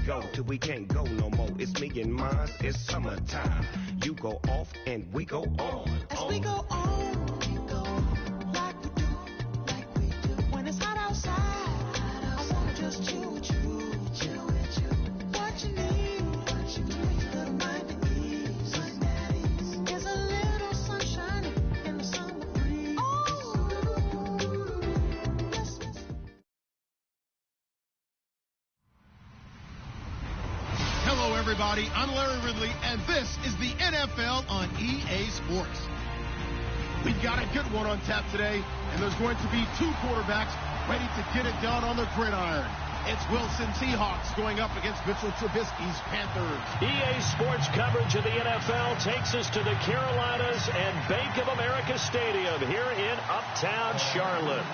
go till we can't go no more. It's me and mine, it's summertime. You go off and we go on. As we go on, we go like we do. When it's hot outside, I wanna just chill with you. What you need, little mind at ease. There's a little sunshine in the summer breeze. Yes, yes. Hello, everybody. I'm Larry Ridley, and this is the NFL on EA Sports. We've got a good one on tap today, and there's going to be two quarterbacks ready to get it done on the gridiron. It's Wilson Seahawks going up against Mitchell Trubisky's Panthers. EA Sports coverage of the NFL takes us to the Carolinas and Bank of America Stadium here in Uptown Charlotte.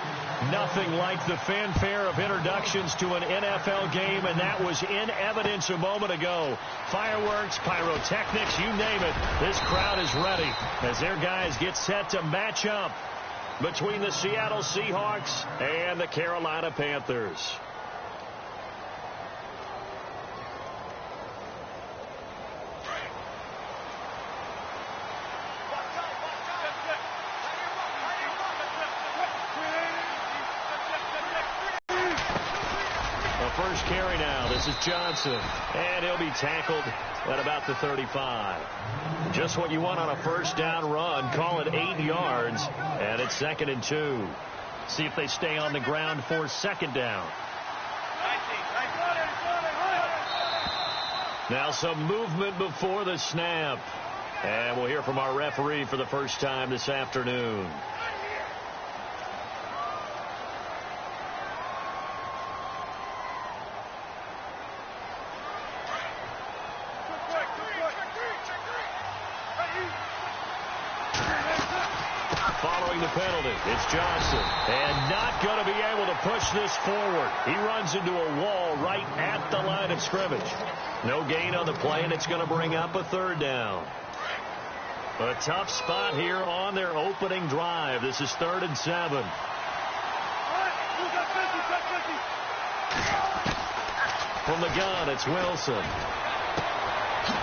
Nothing like the fanfare of introductions to an NFL game, and that was in evidence a moment ago. Fireworks, pyrotechnics, you name it. This crowd is ready as their guys get set to match up between the Seattle Seahawks and the Carolina Panthers. First carry now. This is Johnson. And he'll be tackled at about the 35. Just what you want on a first down run. Call it 8 yards. And it's 2nd and 2. See if they stay on the ground for 2nd down. Now some movement before the snap. And we'll hear from our referee for the first time this afternoon. Following the penalty, it's Johnson. And not going to be able to push this forward. He runs into a wall right at the line of scrimmage. No gain on the play, and it's going to bring up a 3rd down. A tough spot here on their opening drive. This is 3rd and 7. From the gun, it's Wilson.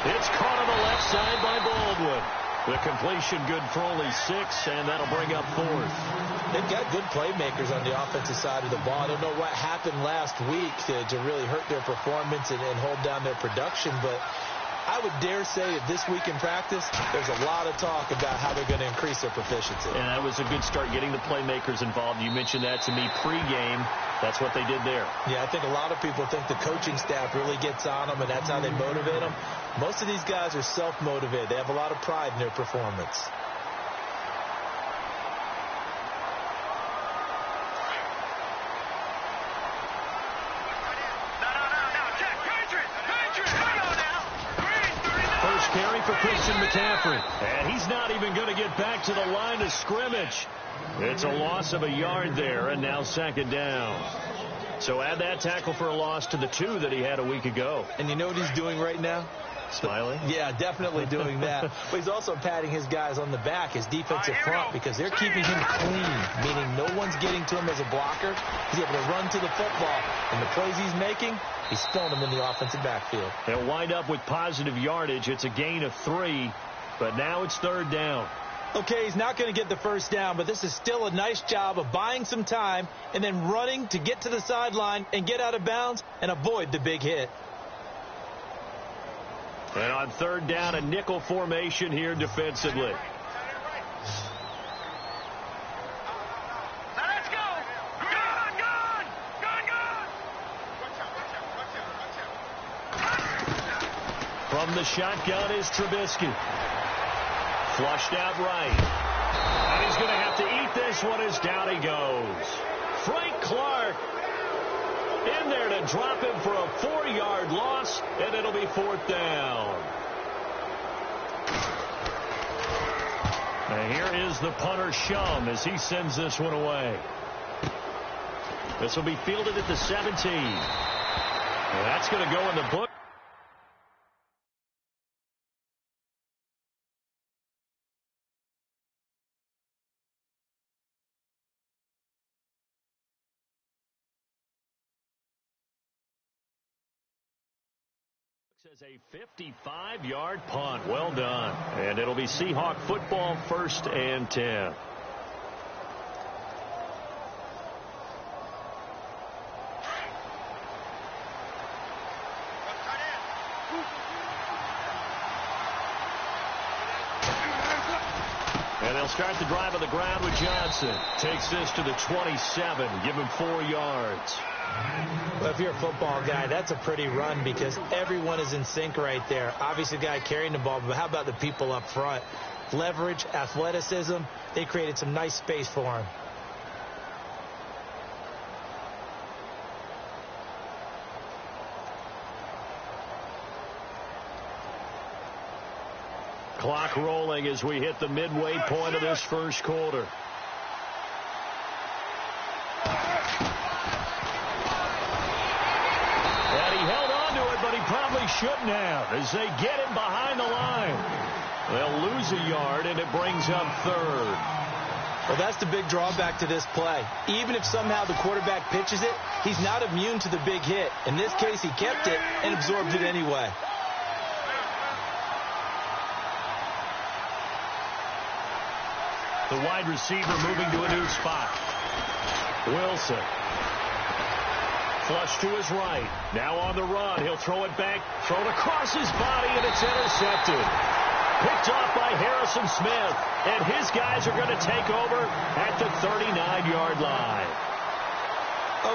It's caught on the left side by Baldwin. The completion good for only 6, and that'll bring up 4th. They've got good playmakers on the offensive side of the ball. I don't know what happened last week to really hurt their performance and hold down their production, but I would dare say that this week in practice, there's a lot of talk about how they're going to increase their proficiency. And that was a good start getting the playmakers involved. You mentioned that to me pregame. That's what they did there. Yeah, I think a lot of people think the coaching staff really gets on them, and that's how they motivate them. Most of these guys are self-motivated. They have a lot of pride in their performance. First carry for Christian McCaffrey. And he's not even going to get back to the line of scrimmage. It's a loss of a yard there, and now 2nd down. So add that tackle for a loss to the 2 that he had a week ago. And you know what he's doing right now? Smiling? Yeah, definitely doing that. But he's also patting his guys on the back, his defensive front, because they're keeping him clean, meaning no one's getting to him as a blocker. He's able to run to the football, and the plays he's making, he's throwing them in the offensive backfield. They'll wind up with positive yardage. It's a gain of 3, but now it's 3rd down. Okay, he's not going to get the first down, but this is still a nice job of buying some time and then running to get to the sideline and get out of bounds and avoid the big hit. And on 3rd down, a nickel formation here defensively. Let's go! Gun! From the shotgun is Trubisky. Flushed out right. And he's going to have to eat this one as down he goes. Frank Clark in there to drop him for a 4-yard loss, and it'll be 4th down. And here is the punter, Shum, as he sends this one away. This will be fielded at the 17. And that's going to go in the book. As a 55-yard punt. Well done. And it'll be Seahawk football, 1st and 10. And they'll start the drive on the ground with Johnson. Takes this to the 27. Give him 4 yards. Well, if you're a football guy, that's a pretty run because everyone is in sync right there. Obviously, the guy carrying the ball, but how about the people up front? Leverage, athleticism, they created some nice space for him. Clock rolling as we hit the midway point of this first quarter. And he held on to it, but he probably shouldn't have as they get him behind the line. They'll lose a yard, and it brings up 3rd. Well, that's the big drawback to this play. Even if somehow the quarterback pitches it, he's not immune to the big hit. In this case, he kept it and absorbed it anyway. The wide receiver moving to a new spot. Wilson. Flush to his right. Now on the run. He'll throw it back. Thrown across his body, and it's intercepted. Picked off by Harrison Smith. And his guys are going to take over at the 39-yard line.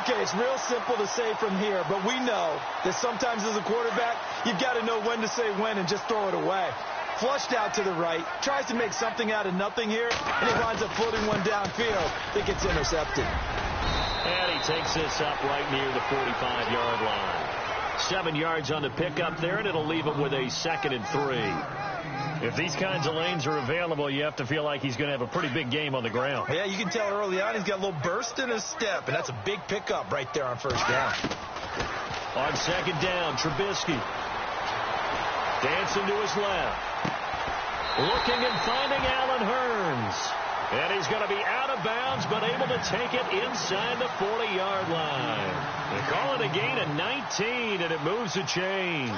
Okay, it's real simple to say from here, but we know that sometimes as a quarterback, you've got to know when to say when and just throw it away. Flushed out to the right, tries to make something out of nothing here, and he winds up floating one downfield that gets intercepted. And he takes this up right near the 45-yard line. 7 yards on the pickup there, and it'll leave him with a 2nd and 3. If these kinds of lanes are available, you have to feel like he's going to have a pretty big game on the ground. Yeah, you can tell early on he's got a little burst in his step, and that's a big pickup right there on 1st down. On 2nd down, Trubisky. Dancing to his left. Looking and finding Allen Hurns. And he's going to be out of bounds, but able to take it inside the 40-yard line. They call it a gain of 19, and it moves the chains.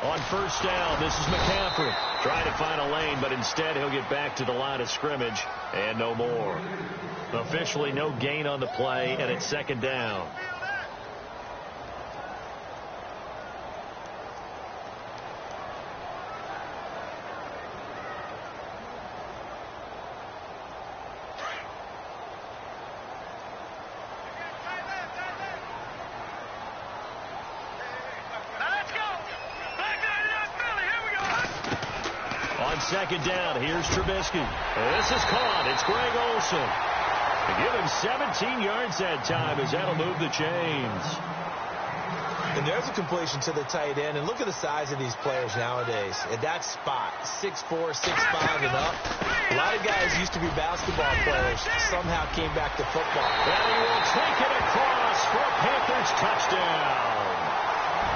On 1st down, this is McCaffrey. Trying to find a lane, but instead he'll get back to the line of scrimmage, and no more. Officially no gain on the play, and it's 2nd down. On 2nd down, here's Trubisky. This is caught. It's Greg Olsen. To give him 17 yards that time as that'll move the chains. And there's a completion to the tight end. And look at the size of these players nowadays. At that spot, 6'4", 6'5", and up. A lot of guys used to be basketball players. Somehow came back to football. And he will take it across for a Panthers touchdown.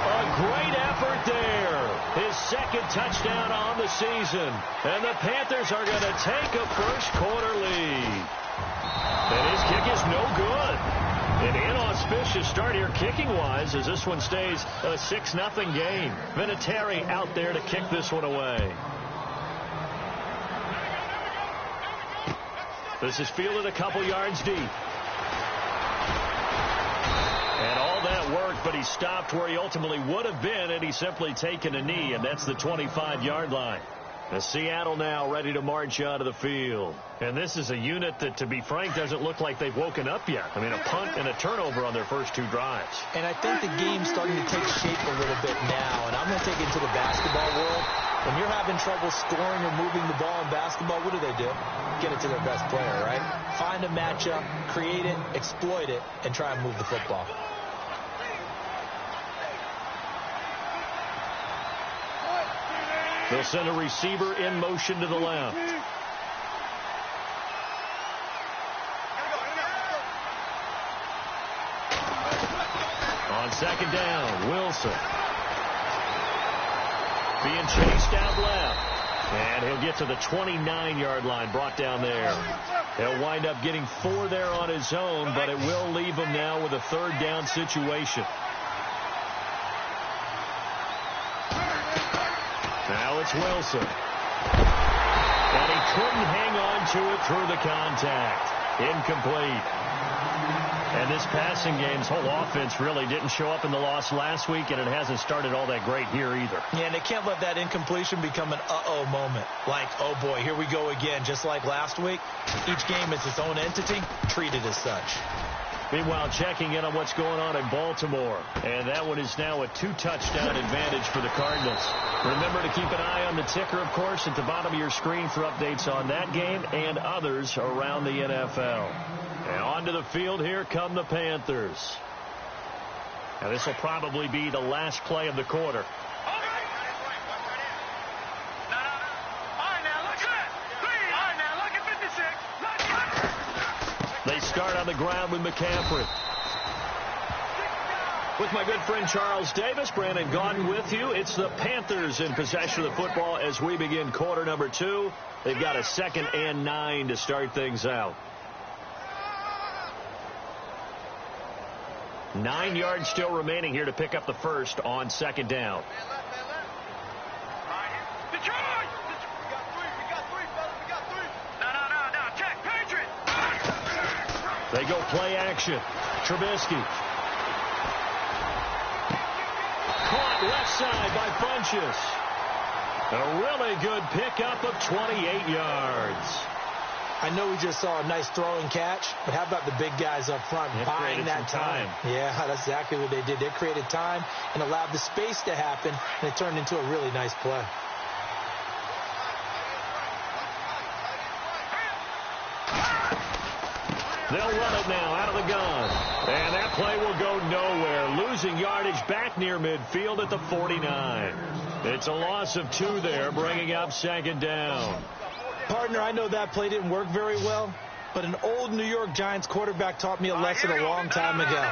A great effort there. His 2nd touchdown on the season. And the Panthers are going to take a first-quarter lead. And his kick is no good. An inauspicious start here kicking-wise as this one stays a 6-0 game. Vinatieri out there to kick this one away. This is fielded a couple yards deep. And all that worked, but he stopped where he ultimately would have been, and he's simply taken a knee, and that's the 25-yard line. And Seattle now ready to march out of the field. And this is a unit that, to be frank, doesn't look like they've woken up yet. I mean, a punt and a turnover on their first 2 drives. And I think the game's starting to take shape a little bit now. And I'm going to take it to the basketball world. When you're having trouble scoring or moving the ball in basketball, what do? Get it to their best player, right? Find a matchup, create it, exploit it, and try and move the football. They'll send a receiver in motion to the left. On 2nd down, Wilson. Being chased out left. And he'll get to the 29-yard line, brought down there. He'll wind up getting 4 there on his own, but it will leave him now with a 3rd down situation. it's Wilson. And he couldn't hang on to it through the contact. Incomplete. And this passing game's whole offense really didn't show up in the loss last week, and it hasn't started all that great here either. Yeah, and they can't let that incompletion become an uh-oh moment. Like, oh boy, here we go again. Just like last week, each game is its own entity, treated as such. Meanwhile, checking in on what's going on in Baltimore. And that one is now a 2-touchdown advantage for the Cardinals. Remember to keep an eye on the ticker, of course, at the bottom of your screen for updates on that game and others around the NFL. And onto the field, here come the Panthers. Now, this will probably be the last play of the quarter. They start on the ground with McCaffrey. With my good friend Charles Davis, Brandon Gaudin with you. It's the Panthers in possession of the football as we begin quarter number 2. They've got a 2nd and 9 to start things out. 9 yards still remaining here to pick up the first on 2nd down. They go play action. Trubisky. Caught left side by Funchess. A really good pickup of 28 yards. I know we just saw a nice throw and catch, but how about the big guys up front buying that time? Yeah, that's exactly what they did. They created time and allowed the space to happen, and it turned into a really nice play. They'll run it now out of the gun. And that play will go nowhere. Losing yardage back near midfield at the 49. It's a loss of 2 there, bringing up 2nd down. Partner, I know that play didn't work very well, but an old New York Giants quarterback taught me a lesson a long time ago.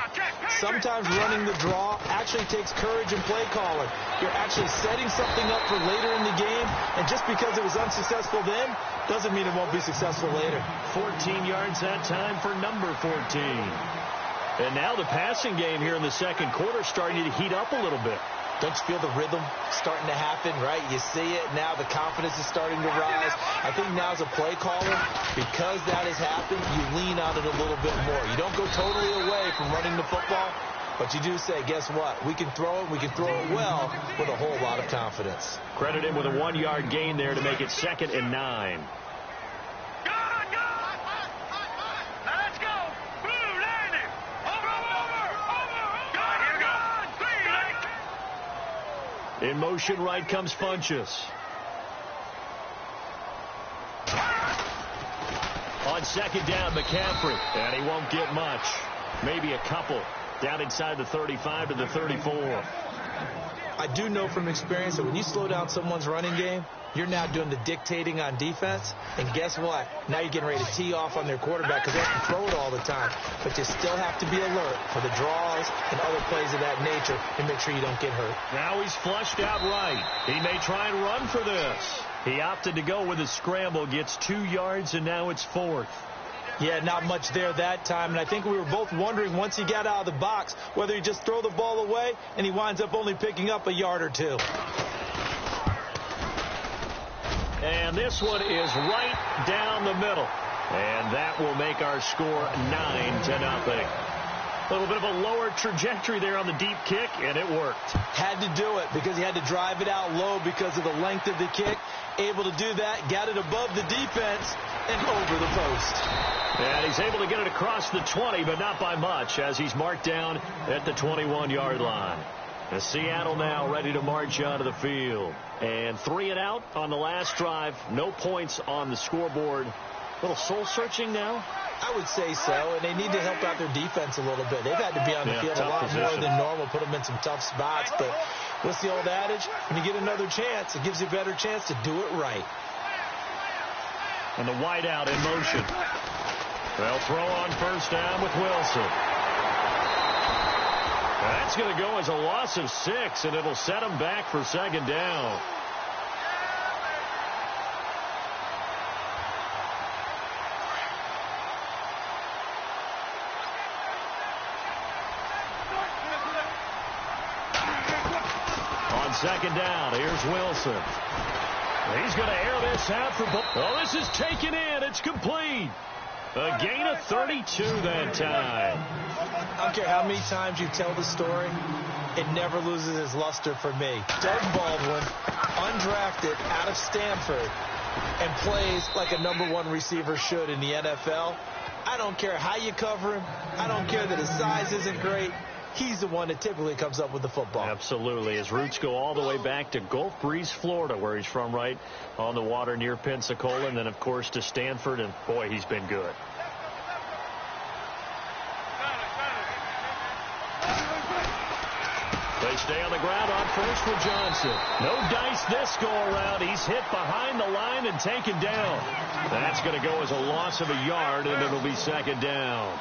Sometimes running the draw actually takes courage and play calling. You're actually setting something up for later in the game, and just because it was unsuccessful then doesn't mean it won't be successful later. 14 yards that time for number 14. And now the passing game here in the second quarter starting to heat up a little bit. Don't you feel the rhythm starting to happen, right? You see it now. The confidence is starting to rise. I think now as a play caller, because that has happened, you lean on it a little bit more. You don't go totally away from running the football, but you do say, guess what? We can throw it. We can throw it well with a whole lot of confidence. Credit him with a 1-yard gain there to make it 2nd and 9. In motion right comes Funchess. On 2nd down, McCaffrey. And he won't get much. Maybe a couple. Down inside the 35 to the 34. I do know from experience that when you slow down someone's running game, you're now doing the dictating on defense. And guess what? Now you're getting ready to tee off on their quarterback because they have to throw it all the time. But you still have to be alert for the draws and other plays of that nature and make sure you don't get hurt. Now he's flushed out right. He may try and run for this. He opted to go with a scramble, gets 2 yards, and now it's 4th. Yeah, not much there that time. And I think we were both wondering once he got out of the box whether he just throw the ball away and he winds up only picking up a yard or 2. And this one is right down the middle. And that will make our score 9-0. A little bit of a lower trajectory there on the deep kick, and it worked. Had to do it because he had to drive it out low because of the length of the kick. Able to do that, got it above the defense and over the post. And he's able to get it across the 20, but not by much, as he's marked down at the 21-yard line. And Seattle now ready to march onto the field. And 3 and out on the last drive. No points on the scoreboard. A little soul-searching now? I would say so, and they need to help out their defense a little bit. They've had to be on the field a lot more than normal, put them in some tough spots. But what's the old adage? When you get another chance, it gives you a better chance to do it right. And the wideout in motion. They'll throw on first down with Wilson. That's going to go as a loss of 6, and it'll set them back for 2nd down. On second down. Here's Wilson. He's going to air this out for ball. Oh, this is taken in. It's complete. A gain of 32 that time. I don't care how many times you tell the story, it never loses its luster for me. Doug Baldwin, undrafted out of Stanford, and plays like a #1 receiver should in the NFL. I don't care how you cover him. I don't care that his size isn't great. He's the one that typically comes up with the football. Absolutely. His roots go all the way back to Gulf Breeze, Florida, where he's from, right on the water near Pensacola, and then, of course, to Stanford, and, boy, he's been good. They stay on the ground on first for Johnson. No dice this go-around. He's hit behind the line and taken down. That's going to go as a loss of a yard, and it'll be second down.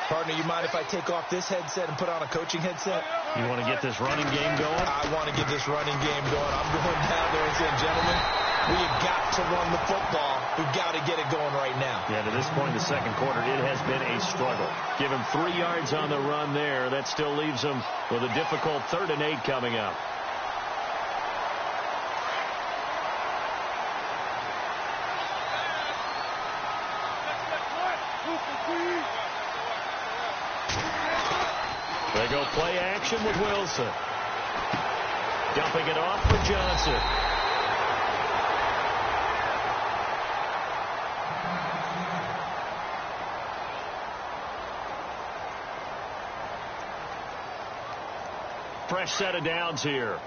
Partner, you mind if I take off this headset and put on a coaching headset? You want to get this running game going? I want to get this running game going. I'm going down there and saying, gentlemen, we have got to run the football. We've got to get it going right now. Yeah, to this point in the second quarter, it has been a struggle. Give him 3 yards on the run there. That still leaves him with a difficult 3rd and 8 coming up. They go play action with Wilson. Dumping it off for Johnson. Fresh set of downs here.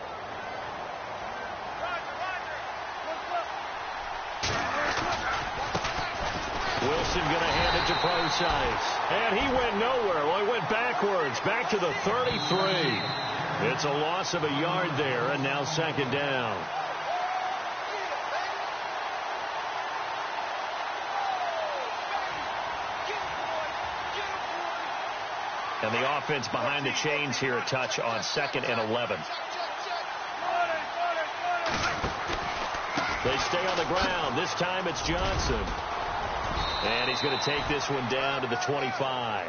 Wilson going to hand it to Procise. And he went nowhere. Well, he went backwards. Back to the 33. It's a loss of a yard there, and now second down. And the offense behind the chains here a touch on 2nd and 11. They stay on the ground. This time it's Johnson. And he's going to take this one down to the 25.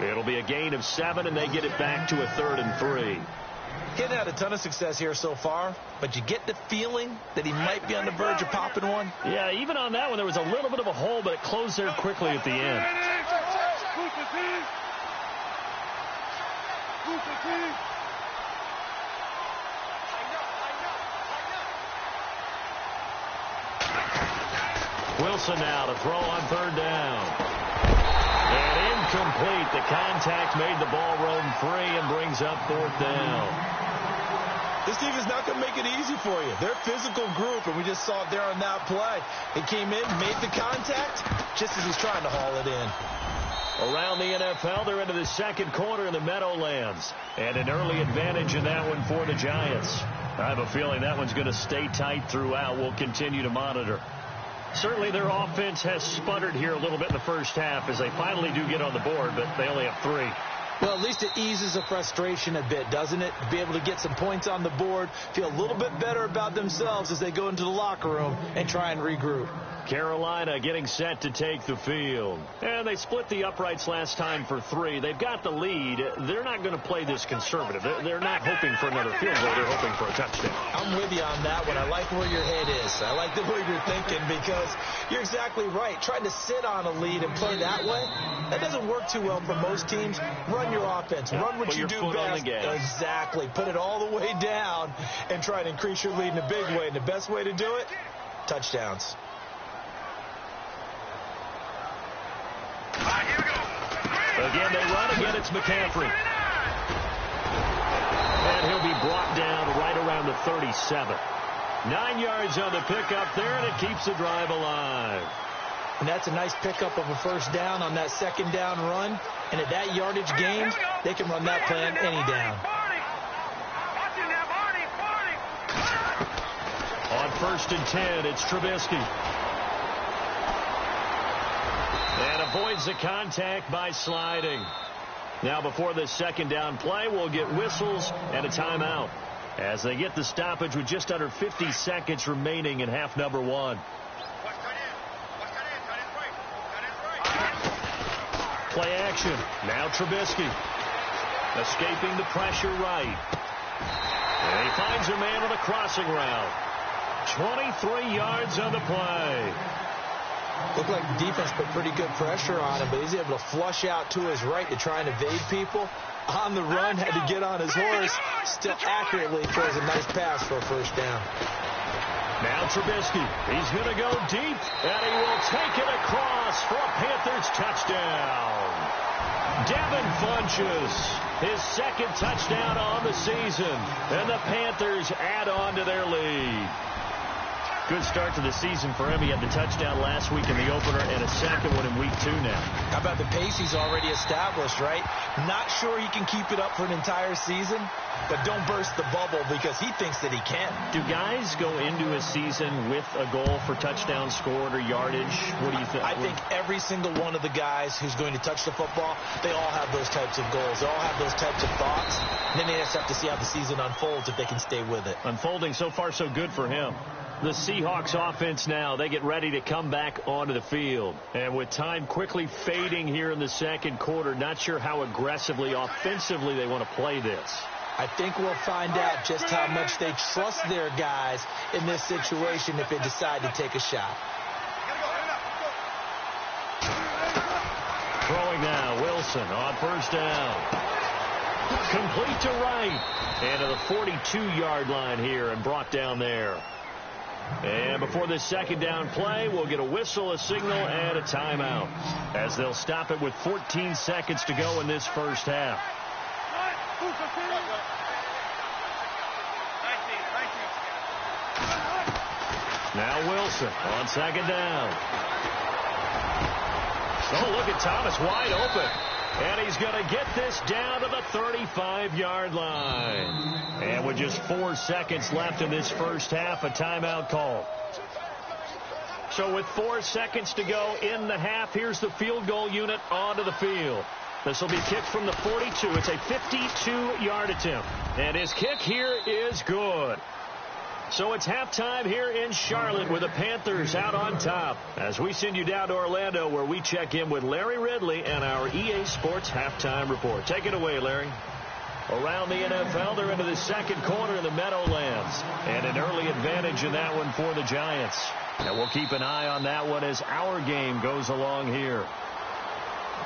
It'll be a gain of 7, and they get it back to a 3rd and 3. He hasn't had a ton of success here so far, but you get the feeling that he might be on the verge of popping one. Yeah, even on that one, there was a little bit of a hole, but it closed there quickly at the end. Wilson now to throw on 3rd down. And incomplete. The contact made the ball roam free and brings up 4th down. This team is not going to make it easy for you. They're a physical group, and we just saw it there on that play. He came in, made the contact, just as he's trying to haul it in. Around the NFL, they're into the second quarter in the Meadowlands. And an early advantage in that one for the Giants. I have a feeling that one's going to stay tight throughout. We'll continue to monitor. Certainly their offense has sputtered here a little bit in the first half as they finally do get on the board, but they only have 3. Well, at least it eases the frustration a bit, doesn't it? To be able to get some points on the board, feel a little bit better about themselves as they go into the locker room and try and regroup. Carolina getting set to take the field. And they split the uprights last time for 3. They've got the lead. They're not going to play this conservative. They're not hoping for another field goal. They're hoping for a touchdown. I'm with you on that one. I like where your head is. I like the way you're thinking because you're exactly right. Trying to sit on a lead and play that way, that doesn't work too well for most teams. Run your offense. Run what you do best. Exactly. Put it all the way down and try to increase your lead in a big way. And the best way to do it, touchdowns. Again, they run. Again, it's McCaffrey. And he'll be brought down right around the 37. 9 yards on the pickup there, and it keeps the drive alive. And that's a nice pickup of a first down on that second down run. And at that yardage gain, they can run that play on any down. On 1st and 10, it's Trubisky. And avoids the contact by sliding. Now before this second down play, we'll get whistles and a timeout as they get the stoppage with just under 50 seconds remaining in half number 1. Play action. Now Trubisky. Escaping the pressure right. And he finds a man on a crossing route. 23 yards on the play. Looked like the defense put pretty good pressure on him, but he's able to flush out to his right to try and evade people. On the run, had to get on his horse. Still accurately throws a nice pass for a first down. Now Trubisky. He's going to go deep, and he will take it across for a Panthers touchdown. Devin Funchess, his second touchdown on the season, and the Panthers add on to their lead. Good start to the season for him. He had the touchdown last week in the opener and a second one in week 2 now. How about the pace he's already established, right? Not sure he can keep it up for an entire season, but don't burst the bubble because he thinks that he can. Do guys go into a season with a goal for touchdown scored or yardage? What do you think? I think every single one of the guys who's going to touch the football, they all have those types of goals. They all have those types of thoughts. And then they just have to see how the season unfolds if they can stay with it. Unfolding so far so good for him. The Seahawks offense now, they get ready to come back onto the field. And with time quickly fading here in the second quarter, not sure how aggressively, offensively they want to play this. I think we'll find out just how much they trust their guys in this situation if they decide to take a shot. Throwing now, Wilson on first down. Complete to right. And to the 42-yard line here and brought down there. And before this second down play, we'll get a whistle, a signal, and a timeout as they'll stop it with 14 seconds to go in this first half. Now Wilson on second down. Oh, look at Thomas wide open. And he's going to get this down to the 35-yard line. And with just 4 seconds left in this first half, a timeout call. So with 4 seconds to go in the half, here's the field goal unit onto the field. This will be kicked from the 42. It's a 52-yard attempt. And his kick here is good. So it's halftime here in Charlotte with the Panthers out on top as we send you down to Orlando where we check in with Larry Ridley and our EA Sports Halftime Report. Take it away, Larry. Around the NFL, they're into the second quarter in the Meadowlands. And an early advantage in that one for the Giants. And we'll keep an eye on that one as our game goes along here.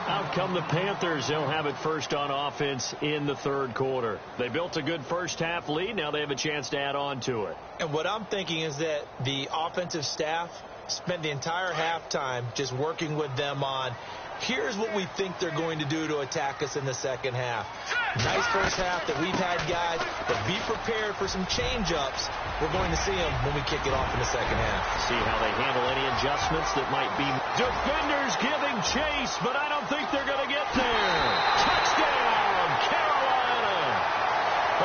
Out come the Panthers. They'll have it first on offense in the third quarter. They built a good first half lead. Now they have a chance to add on to it. And what I'm thinking is that the offensive staff spent the entire halftime just working with them on here's what we think they're going to do to attack us in the second half. Nice first half that we've had, guys, but be prepared for some change-ups. We're going to see them when we kick it off in the second half. See how they handle any adjustments that might be. Defenders giving chase, but I don't think they're going to get there. Touchdown, Carolina.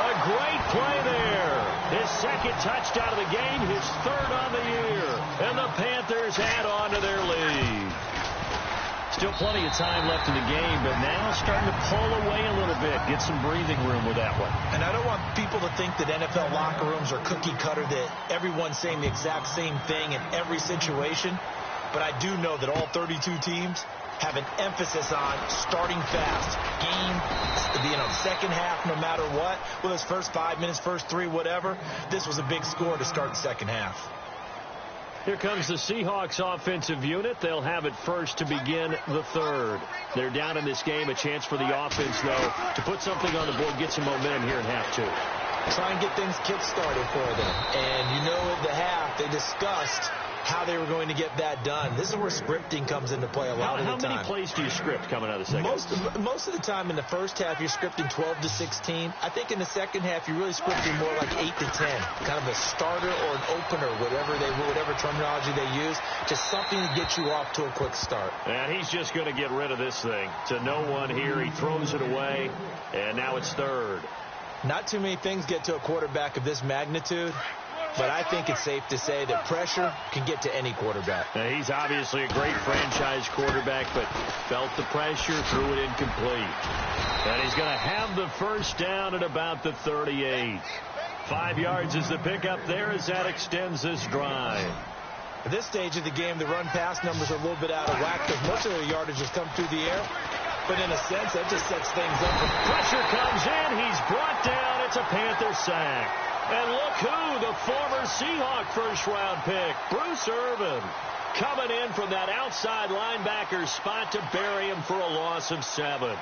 A great play there. His second touchdown of the game, his third on the year. And the Panthers add on to their lead. Still plenty of time left in the game, but now starting to pull away a little bit. Get some breathing room with that one. And I don't want people to think that NFL locker rooms are cookie cutter, that everyone's saying the exact same thing in every situation. But I do know that all 32 teams have an emphasis on starting fast. Second half, no matter what. Whether it's first 5 minutes, first 3, whatever. This was a big score to start the second half. Here comes the Seahawks offensive unit. They'll have it first to begin the third. They're down in this game. A chance for the offense, though, to put something on the board, get some momentum here in half 2. Try and get things kick-started for them. And you know at the half, they discussed how they were going to get that done. This is where scripting comes into play a lot of the time. How many plays do you script coming out of the second? Most of the time in the first half, you're scripting 12 to 16. I think in the second half, you're really scripting more like 8 to 10. Kind of a starter or an opener, whatever terminology they use. Just something to get you off to a quick start. And he's just going to get rid of this thing. To no one here. He throws it away, and now it's third. Not too many things get to a quarterback of this magnitude. But I think it's safe to say that pressure can get to any quarterback. Now, he's obviously a great franchise quarterback, but felt the pressure, threw it incomplete. And he's going to have the first down at about the 38. 5 yards is the pickup there as that extends this drive. At this stage of the game, the run-pass numbers are a little bit out of whack because most of their yardage has come through the air. But in a sense, that just sets things up. Pressure comes in. He's brought down at That's a Panther sack. And look who, the former Seahawk first-round pick, Bruce Irvin, coming in from that outside linebacker spot to bury him for a loss of 7.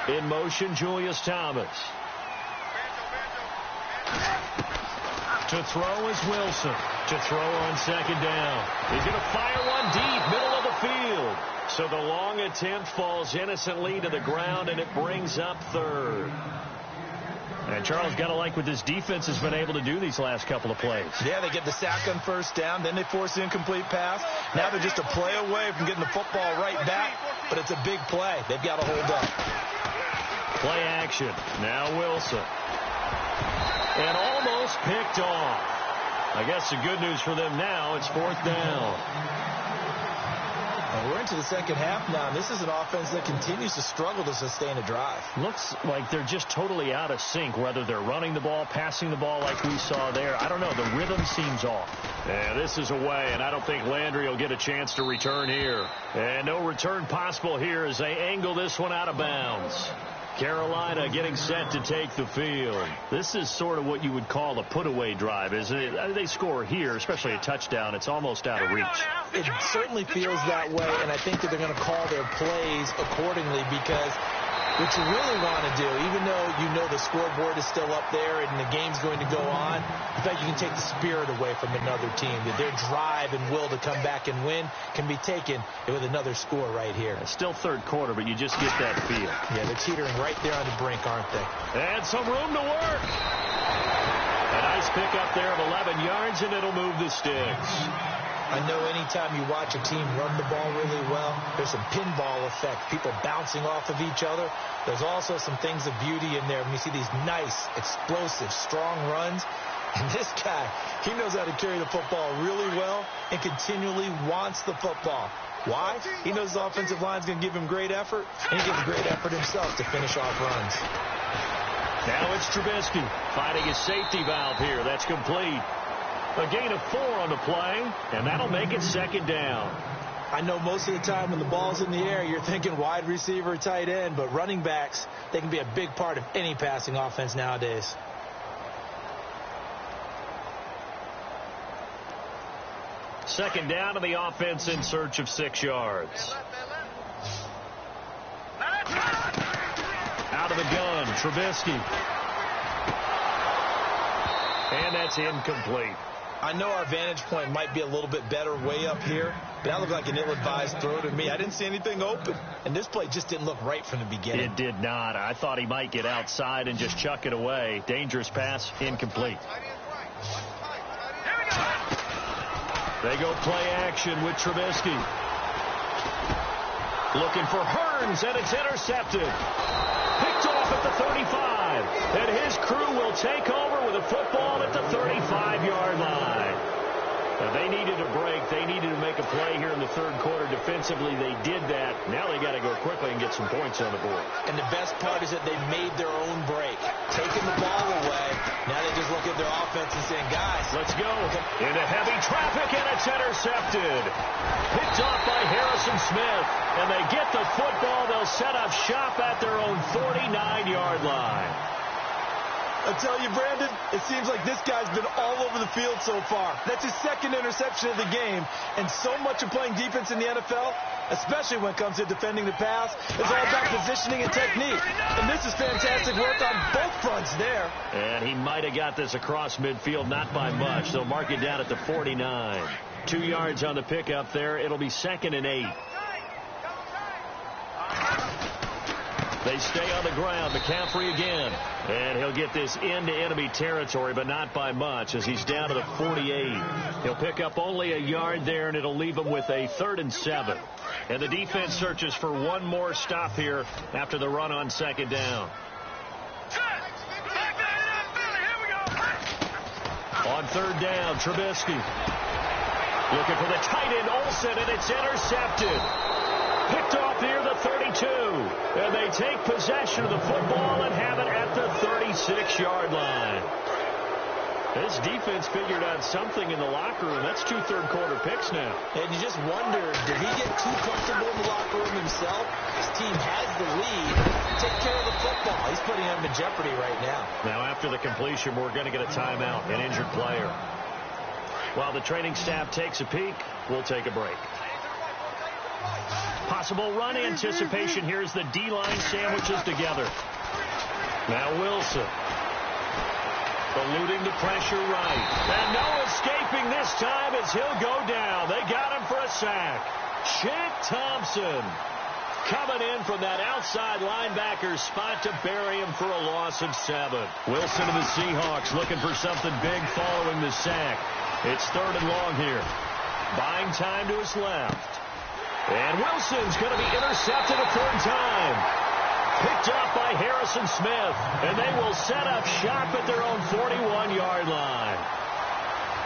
In motion, Julius Thomas. To throw is Wilson. To throw on second down. He's going to fire one deep, middle of the field. So the long attempt falls innocently to the ground, and it brings up third. And Charles, got to like what this defense has been able to do these last couple of plays. Yeah, they get the sack on first down, then they force the incomplete pass. Now they're just a play away from getting the football right back, but it's a big play. They've got to hold up. Play action. Now Wilson. And almost picked off. I guess the good news for them now, it's 4th down. We're into the second half now, and this is an offense that continues to struggle to sustain a drive. Looks like they're just totally out of sync, whether they're running the ball, passing the ball like we saw there. I don't know. The rhythm seems off. Yeah, this is away, and I don't think Landry will get a chance to return here. And no return possible here as they angle this one out of bounds. Carolina getting set to take the field. This is sort of what you would call a put-away drive, isn't it? They score here, especially a touchdown. It's almost out of reach. It certainly feels that way, and I think that they're going to call their plays accordingly, because what you really want to do, even though you know the scoreboard is still up there and the game's going to go on, in fact, you can take the spirit away from another team. That their drive and will to come back and win can be taken with another score right here. It's still third quarter, but you just get that feel. Yeah, they're teetering right there on the brink, aren't they? And some room to work. A nice pickup there of 11 yards, and it'll move the sticks. I know anytime you watch a team run the ball really well, there's some pinball effect, people bouncing off of each other. There's also some things of beauty in there when you see these nice, explosive, strong runs. And this guy, he knows how to carry the football really well and continually wants the football. Why? He knows the offensive line's going to give him great effort, and he gives great effort himself to finish off runs. Now it's Trubisky finding his safety valve here. That's complete. A gain of 4 on the play, and that'll make it 2nd down. I know most of the time when the ball's in the air, you're thinking wide receiver, tight end, but running backs, they can be a big part of any passing offense nowadays. Second down, and the offense in search of 6 yards. Out of the gun, Trubisky. And that's incomplete. I know our vantage point might be a little bit better way up here, but that looked like an ill-advised throw to me. I didn't see anything open, and this play just didn't look right from the beginning. It did not. I thought he might get outside and just chuck it away. Dangerous pass, incomplete. They go play action with Trubisky. Looking for Hearns, and it's intercepted. Picked off at the 35. And his crew will take over with a football at the 35-yard line. Now, they needed a break. They needed to make a play here in the third quarter. Defensively, they did that. Now they got to go quickly and get some points on the board. And the best part is that they made their own break. Taking the ball away. Now they just look at their offense and saying, guys, let's go. Into heavy traffic, and it's intercepted. Picked off by Harrison Smith. And they get the football. They'll set up shop at their own 49-yard line. I tell you, Brandon, it seems like this guy's been all over the field so far. That's his second interception of the game. And so much of playing defense in the NFL, especially when it comes to defending the pass, is all about positioning and technique. And this is fantastic work on both fronts there. And he might have got this across midfield, not by much. They'll mark it down at the 49. 2 yards on the pickup there. It'll be 2nd and 8. They stay on the ground. McCaffrey again. And he'll get this into enemy territory, but not by much, as he's down to the 48. He'll pick up only a yard there, and it'll leave him with a 3rd and 7. And the defense searches for one more stop here after the run on 2nd down. On 3rd down, Trubisky. Looking for the tight end, Olsen, and it's intercepted. Picked off near the 32. And they take possession of the football and have it at the 36-yard line. This defense figured out something in the locker room. That's 2 third-quarter picks now. And you just wonder, did he get too comfortable in the locker room himself? His team has the lead, take care of the football. He's putting him in jeopardy right now. Now, after the completion, we're going to get a timeout, an injured player. While the training staff takes a peek, we'll take a break. Possible run anticipation. Here's the D-line sandwiches together. Now Wilson. Eluding the pressure right. And no escaping this time as he'll go down. They got him for a sack. Shaq Thompson coming in from that outside linebacker spot to bury him for a loss of 7. Wilson and the Seahawks looking for something big following the sack. It's 3rd and long here. Buying time to his left. And Wilson's going to be intercepted a 3rd time. Picked up by Harrison Smith. And they will set up shop at their own 41-yard line.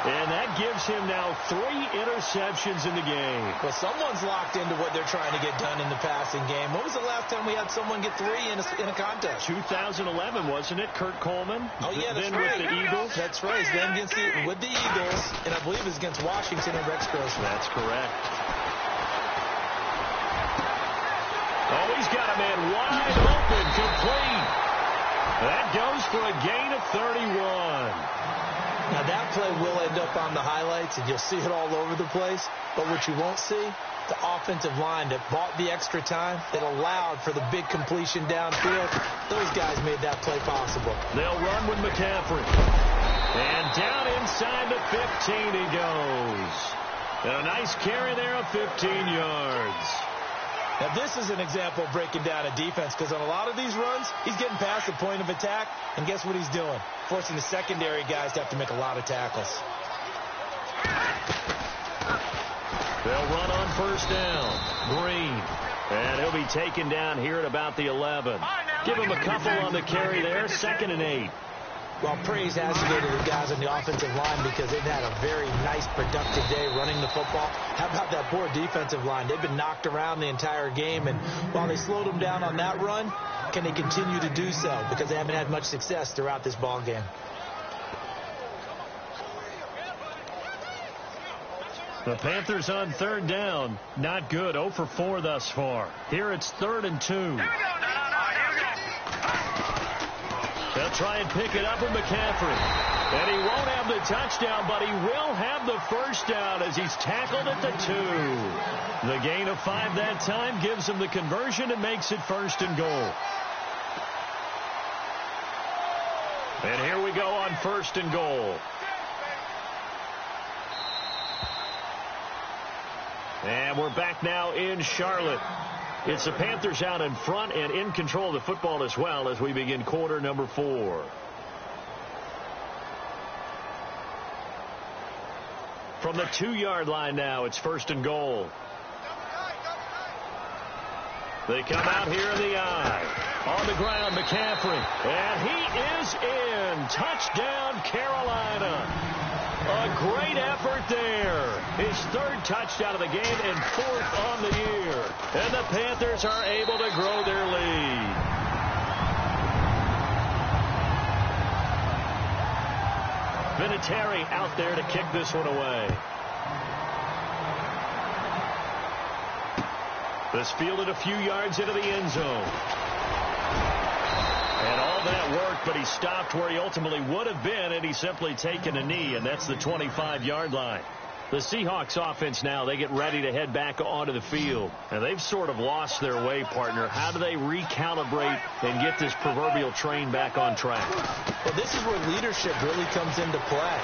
And that gives him now 3 interceptions in the game. Well, someone's locked into what they're trying to get done in the passing game. When was the last time we had someone get 3 in a contest? 2011, wasn't it? Kurt Coleman? Oh, yeah, that's then right. with the Eagles? That's right. Then with the Eagles, and I believe it was against Washington and Rex Grossman. That's correct. Oh, he's got a man wide open, complete. That goes for a gain of 31. Now, that play will end up on the highlights, and you'll see it all over the place. But what you won't see, the offensive line that bought the extra time, that allowed for the big completion downfield, those guys made that play possible. They'll run with McCaffrey. And down inside the 15 he goes. And a nice carry there of 15 yards. Now, this is an example of breaking down a defense, because on a lot of these runs, he's getting past the point of attack, and guess what he's doing? Forcing the secondary guys to have to make a lot of tackles. They'll run on 1st down. Green. And he'll be taken down here at about the 11. Give him a couple on the carry there. 2nd and 8. Well, praise has to go to the guys on the offensive line, because they've had a very nice, productive day running the football. How about that poor defensive line? They've been knocked around the entire game, and while they slowed them down on that run, can they continue to do so? Because they haven't had much success throughout this ball game. The Panthers on 3rd down. Not good. 0 for 4 thus far. Here it's 3rd and 2. They'll try and pick it up with McCaffrey. And he won't have the touchdown, but he will have the 1st down as he's tackled at the 2. The gain of 5 that time gives him the conversion and makes it 1st and goal. And here we go on 1st and goal. And we're back now in Charlotte. It's the Panthers out in front and in control of the football as well as we begin quarter number 4. From the 2-yard line now, it's 1st and goal. They come out here in the eye. On the ground, McCaffrey. And he is in. Touchdown, Carolina. A great effort there. His 3rd touchdown of the game and 4th on the year. And the Panthers are able to grow their lead. Vinatieri out there to kick this one away. This fielded a few yards into the end zone. And all that worked, but he stopped where he ultimately would have been, and he's simply taken a knee, and that's the 25-yard line. The Seahawks offense now, they get ready to head back onto the field. And they've sort of lost their way, partner. How do they recalibrate and get this proverbial train back on track? Well, this is where leadership really comes into play.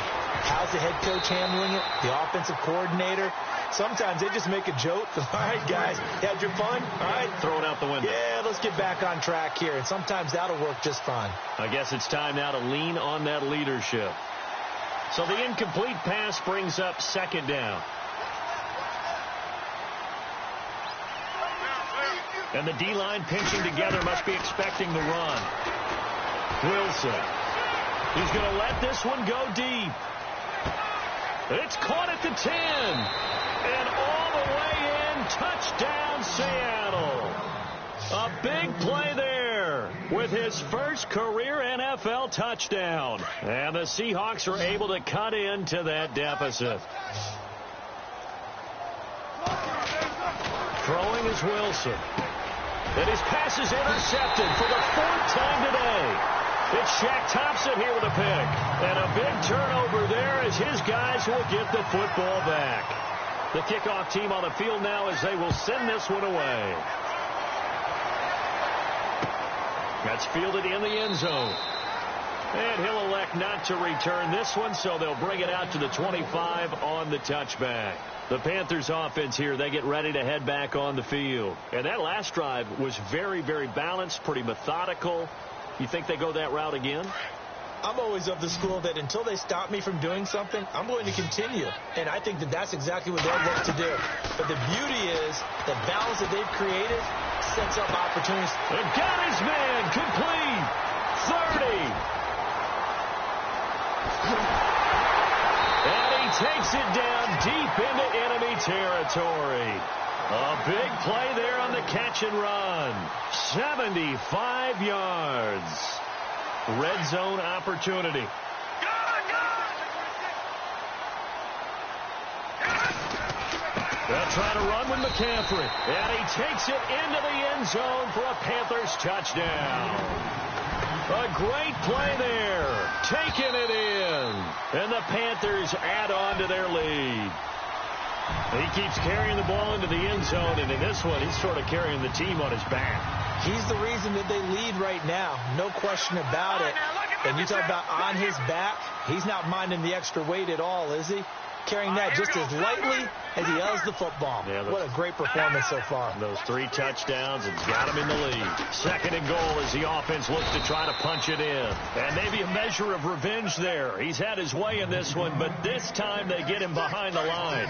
How's the head coach handling it? The offensive coordinator? Sometimes they just make a joke. All right, guys, you had your fun? All right. Throw it out the window. Yeah, let's get back on track here. And sometimes that'll work just fine. I guess it's time now to lean on that leadership. So the incomplete pass brings up 2nd down. And the D-line pinching together must be expecting the run. Wilson. He's going to let this one go deep. It's caught at the 10. And all the way in, touchdown Seattle. A big play there with his first career NFL touchdown. And the Seahawks are able to cut into that deficit. Throwing is Wilson. And his pass is intercepted for the 4th time today. It's Shaq Thompson here with a pick. And a big turnover there as his guys will get the football back. The kickoff team on the field now as they will send this one away. That's fielded in the end zone. And he'll elect not to return this one, so they'll bring it out to the 25 on the touchback. The Panthers offense here, they get ready to head back on the field. And that last drive was very, very balanced, pretty methodical. You think they go that route again? I'm always of the school that until they stop me from doing something, I'm going to continue. And I think that that's exactly what they'll look to do. But the beauty is the balance that they've created sets up opportunities. And got his man complete. 30. And he takes it down deep into enemy territory. A big play there on the catch and run. 75 yards. Red zone opportunity. They'll try to run with McCaffrey. And he takes it into the end zone for a Panthers touchdown. A great play there. Taking it in. And the Panthers add on to their lead. He keeps carrying the ball into the end zone, and in this one, he's sort of carrying the team on his back. He's the reason that they lead right now. No question about it. And you talk about on his back, he's not minding the extra weight at all, is he? Carrying that just as lightly as he does the football. Yeah, what a great performance so far. Those 3 touchdowns have got him in the lead. 2nd and goal as the offense looks to try to punch it in. And maybe a measure of revenge there. He's had his way in this one, but this time they get him behind the line.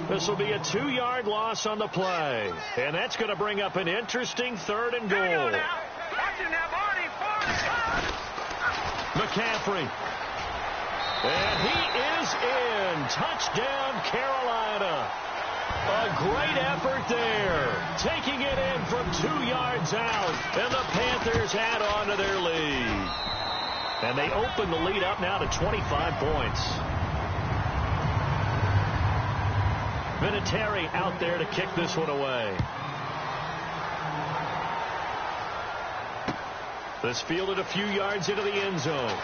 This will be a 2-yard loss on the play. And that's going to bring up an interesting 3rd and goal. McCaffrey. And he is in. Touchdown, Carolina. A great effort there. Taking it in from 2 yards out. And the Panthers add on to their lead. And they open the lead up now to 25 points. Vinatieri out there to kick this one away. This fielded a few yards into the end zone.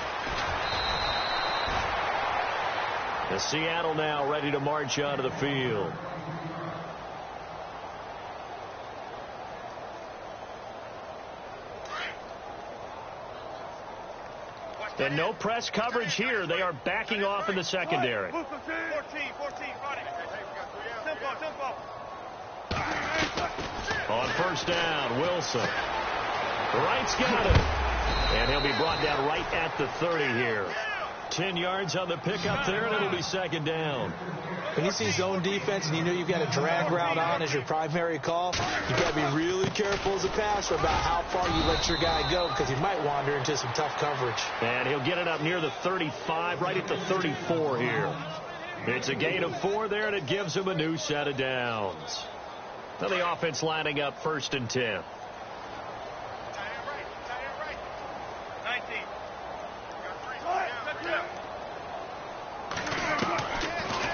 And Seattle now ready to march onto the field. And no press coverage here. They are backing off in the secondary. 14, running. On 1st down, Wilson. Wright's got it. And he'll be brought down right at the 30 here. 10 yards on the pickup there, and it'll be 2nd down. When you see zone defense and you know you've got a drag route on as your primary call, you've got to be really careful as a passer about how far you let your guy go because he might wander into some tough coverage. And he'll get it up near the 35, right at the 34 here. It's a gain of 4 there, and it gives him a new set of downs. Now the offense lining up 1st and 10.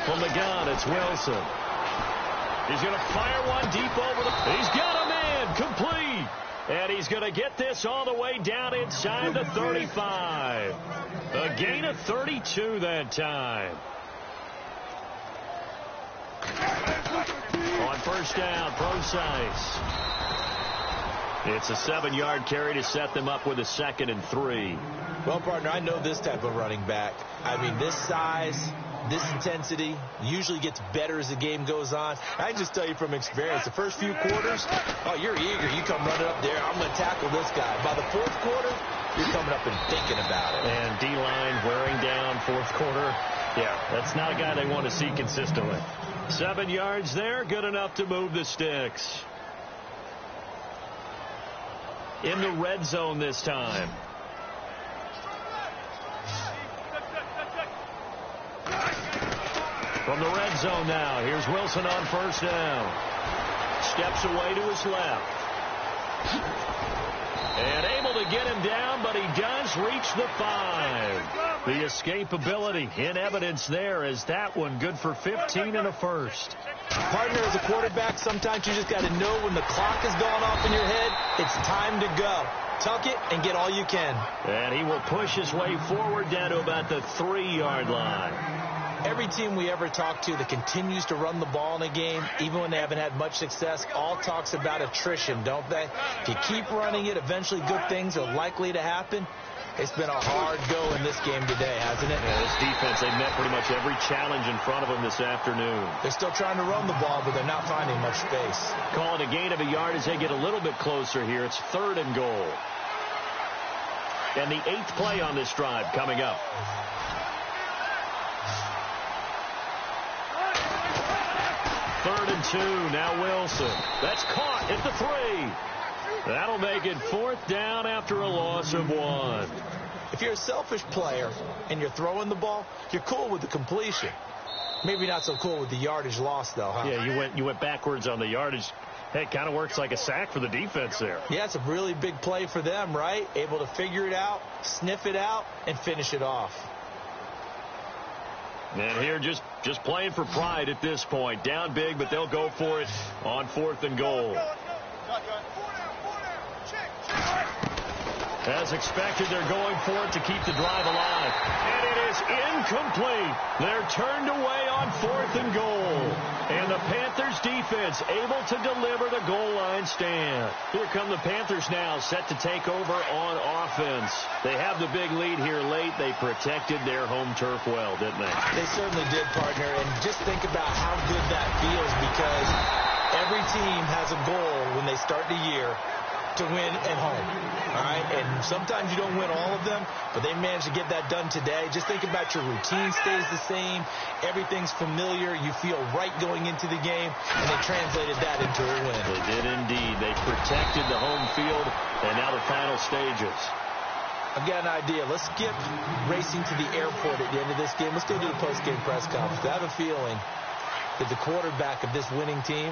From the gun, it's Wilson. He's going to fire one deep over the... He's got a man complete. And he's going to get this all the way down inside the 35. A gain of 32 that time. On 1st down, Procise. It's a 7-yard carry to set them up with a 2nd and 3. Well, partner, I know this type of running back. I mean, this size, this intensity usually gets better as the game goes on. I can just tell you from experience, the first few quarters, oh, you're eager. You come running up there. I'm going to tackle this guy. By the 4th quarter, you're coming up and thinking about it. And D-line wearing down 4th quarter. Yeah, that's not a guy they want to see consistently. 7 yards there, good enough to move the sticks. In the red zone this time. From the red zone now, here's Wilson on 1st down. Steps away to his left. And able to get him down, but he does reach the 5. The escapability in evidence there as that one good for 15 and a first. Partner, as a quarterback, sometimes you just got to know when the clock is going off in your head, it's time to go. Tuck it and get all you can. And he will push his way forward down to about the 3-yard line. Every team we ever talk to that continues to run the ball in a game, even when they haven't had much success, all talks about attrition, don't they? If you keep running it, eventually good things are likely to happen. It's been a hard go in this game today, hasn't it? Yeah, this defense, they met pretty much every challenge in front of them this afternoon. They're still trying to run the ball, but they're not finding much space. Calling a gain of a yard as they get a little bit closer here. It's 3rd and goal. And the 8th play on this drive coming up. Third and 2. Now Wilson. That's caught at the 3. That'll make it 4th down after a loss of 1. If you're a selfish player and you're throwing the ball, you're cool with the completion. Maybe not so cool with the yardage loss, though, huh? Yeah, you went backwards on the yardage. Hey, it kind of works like a sack for the defense there. Yeah, it's a really big play for them, right? Able to figure it out, sniff it out, and finish it off. And here just playing for pride at this point. Down big, but they'll go for it on 4th and goal. As expected, they're going for it to keep the drive alive. And it is incomplete. They're turned away on 4th and goal. And the Panthers defense able to deliver the goal line stand. Here come the Panthers now, set to take over on offense. They have the big lead here late. They protected their home turf well, didn't they? They certainly did, partner. And just think about how good that feels, because every team has a goal when they start the year to win at home, all right? And sometimes you don't win all of them, but they managed to get that done today. Just think about your routine stays the same. Everything's familiar. You feel right going into the game, and they translated that into a win. They did indeed. They protected the home field, and now the final stages. I've got an idea. Let's skip racing to the airport at the end of this game. Let's go do the post-game press conference. I have a feeling that the quarterback of this winning team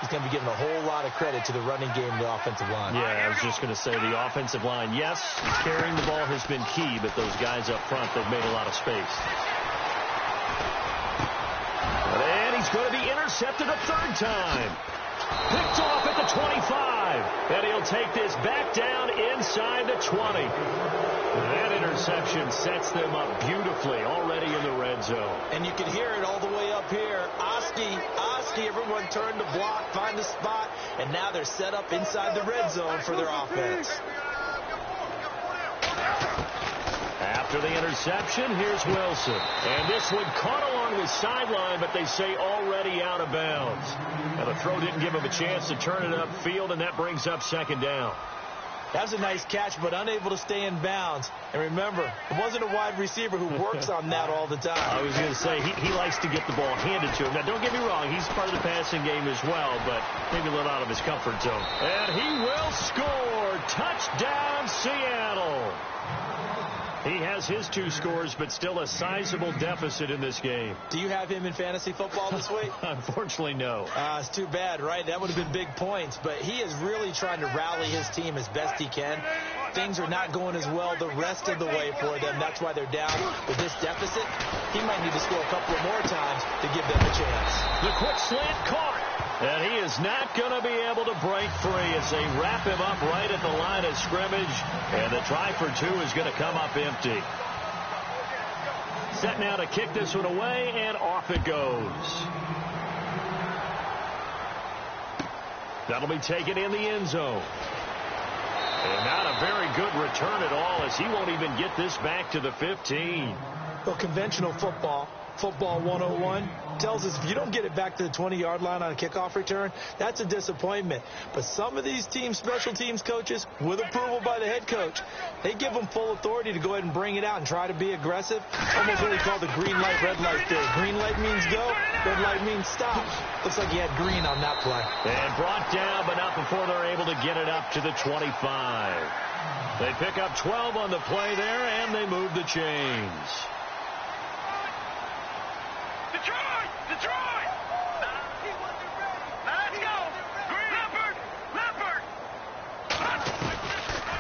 is going to be given a whole lot of credit to the running game and the offensive line. Yeah, I was just going to say the offensive line, yes, carrying the ball has been key, but those guys up front, they've made a lot of space. And he's going to be intercepted a 3rd time. Picked off at the 25. And he'll take this back down inside the 20. That interception sets them up beautifully already in the red zone. And you can hear it all the way up here. Oski, everyone turned to block, find the spot, and now they're set up inside the red zone for their offense. After the interception, here's Wilson. And this one caught along the sideline, but they say already out of bounds. Now the throw didn't give him a chance to turn it upfield, and that brings up 2nd down. That was a nice catch, but unable to stay in bounds. And remember, it wasn't a wide receiver who works on that all the time. I was going to say, he likes to get the ball handed to him. Now, don't get me wrong, he's part of the passing game as well, but maybe a little out of his comfort zone. And he will score. Touchdown, Seattle. He has his 2 scores, but still a sizable deficit in this game. Do you have him in fantasy football this week? Unfortunately, no. It's too bad, right? That would have been big points, but he is really trying to rally his team as best he can. Things are not going as well the rest of the way for them. That's why they're down with this deficit. He might need to score a couple of more times to give them a chance. The quick slant caught. And he is not going to be able to break free as they wrap him up right at the line of scrimmage. And the try for 2 is going to come up empty. Set now to kick this one away, and off it goes. That'll be taken in the end zone. And not a very good return at all, as he won't even get this back to the 15. Well, conventional football 101, tells us if you don't get it back to the 20-yard line on a kickoff return, that's a disappointment. But some of these teams, special teams coaches, with approval by the head coach, they give them full authority to go ahead and bring it out and try to be aggressive. Almost what we call the green light, red light theory. Green light means go, red light means stop. Looks like he had green on that play. And brought down, but not before they're able to get it up to the 25. They pick up 12 on the play there, and they move the chains. Detroit! Now let's go! Leopard!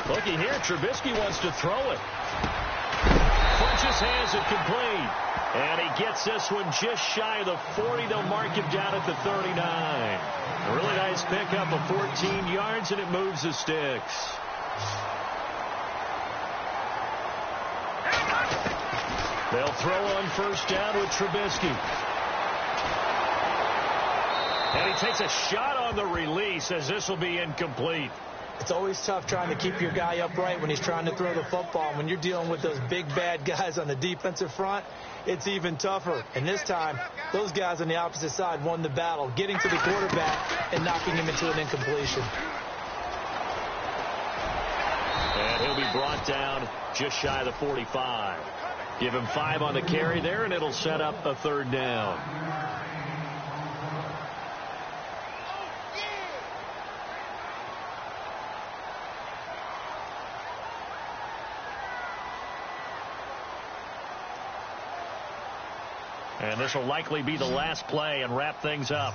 Looking here, Trubisky wants to throw it. Funches has it complete. And he gets this one just shy of the 40. They'll mark him down at the 39. A really nice pickup of 14 yards, and it moves the sticks. They'll throw on first down with Trubisky. And he takes a shot on the release as this will be incomplete. It's always tough trying to keep your guy upright when he's trying to throw the football. When you're dealing with those big, bad guys on the defensive front, it's even tougher. And this time, those guys on the opposite side won the battle, getting to the quarterback and knocking him into an incompletion. And he'll be brought down just shy of the 45. Give him 5 on the carry there, and it'll set up a third down. And this will likely be the last play and wrap things up.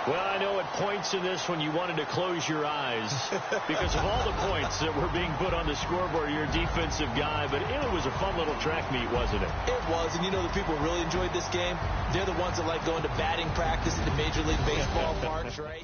Well, I know at points in this one you wanted to close your eyes because of all the points that were being put on the scoreboard, you're a defensive guy, but it was a fun little track meet, wasn't it? It was, and you know the people who really enjoyed this game? They're the ones that like going to batting practice at the Major League Baseball parks, right?